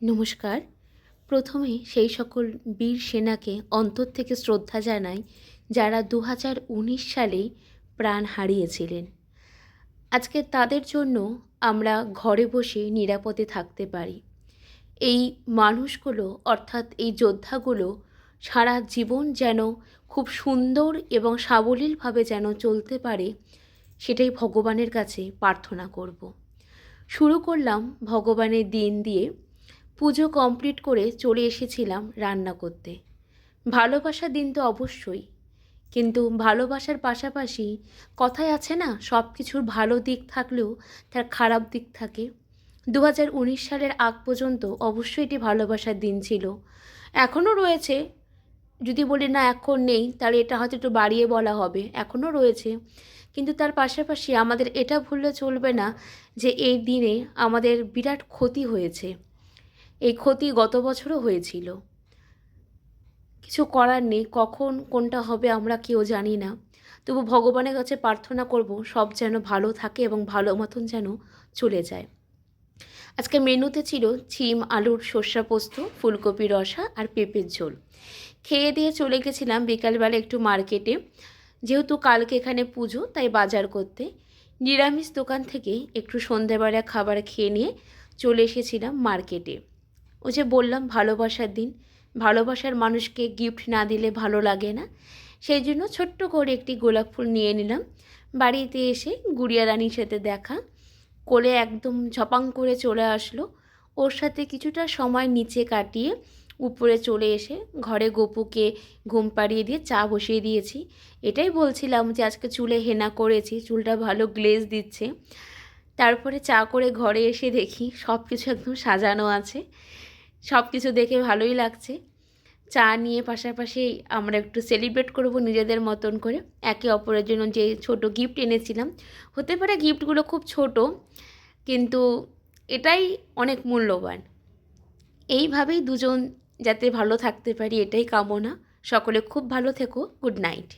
নমস্কার। প্রথমে সেই সকল বীর সেনাকে অন্তর থেকে শ্রদ্ধা জানাই যারা 2019 সালে প্রাণ হারিয়েছিলেন। আজকে তাদের জন্য আমরা ঘরে বসে নিরাপদে থাকতে পারি। এই মানুষগুলো অর্থাৎ এই যোদ্ধাগুলো সারা জীবন যেন খুব সুন্দর এবং সাবলীলভাবে যেন চলতে পারে, সেটাই ভগবানের কাছে প্রার্থনা করব। শুরু করলাম ভগবানের দিন দিয়ে। পুজো কমপ্লিট করে চলে এসেছিলাম রান্না করতে। ভালোবাসার দিন তো অবশ্যই, কিন্তু ভালোবাসার পাশাপাশি কথায় আছে না, সব কিছুর ভালো দিক থাকলেও তার খারাপ দিক থাকে। 2019 সালের আগ পর্যন্ত অবশ্যই এটি ভালোবাসার দিন ছিল, এখনও রয়েছে। যদি বলি না এখন নেই, তাহলে এটা হয়তো একটু বাড়িয়ে বলা হবে, এখনও রয়েছে। কিন্তু তার পাশাপাশি আমাদের এটা ভুললে চলবে না যে এই দিনে আমাদের বিরাট ক্ষতি হয়েছে। এই ক্ষতি গত বছরও হয়েছিল। কিছু করার নেই, কখন কোনটা হবে আমরা কেউ জানি না। তবু ভগবানের কাছে প্রার্থনা করব সব যেন ভালো থাকে এবং ভালো মতন যেন চলে যায়। আজকে মেনুতে ছিল ছিম আলুর সর্ষা পোস্ত, ফুলকপি রসা আর পেঁপের ঝোল। খেয়ে দিয়ে চলে গেছিলাম বিকালবেলা একটু মার্কেটে, যেহেতু কালকে এখানে পুজো তাই বাজার করতে। নিরামিষ দোকান থেকে একটু সন্ধেবেলা খাবার খেয়ে নিয়ে চলে এসেছিলাম মার্কেটে। ওই যে বললাম ভালোবাসার দিন, ভালোবাসার মানুষকে গিফট না দিলে ভালো লাগে না। সেই জন্য ছোট্ট করে একটি গোলাপ ফুল নিয়ে নিলাম। বাড়িতে এসে গুড়িয়া রানীর সাথে দেখা, কোলে একদম ঝপাং করে চলে আসলো। ওর সাথে কিছুটা সময় নিচে কাটিয়ে উপরে চলে এসে ঘরে গপুকে ঘুম পাড়িয়ে দিয়ে চা বসিয়ে দিয়েছি। এটাই বলছিলাম যে আজকে চুলে হেনা করেছি, চুলটা ভালো গ্লেজ দিচ্ছে। তারপরে চা করে ঘরে এসে দেখি সব কিছু একদম সাজানো আছে, সব কিছু দেখে ভালোই লাগছে। চা নিয়ে পাশাপাশি আমরা একটু সেলিব্রেট করব নিজেদের মতন করে। একে অপরের জন্য যে ছোট গিফট এনেছিলাম, হতে পারে গিফটগুলো খুব ছোট, কিন্তু এটাই অনেক মূল্যবান। এইভাবেই দুজন যাতে ভালো থাকতে পারি এটাই কামনা। সকলে খুব ভালো থেকো। Good night.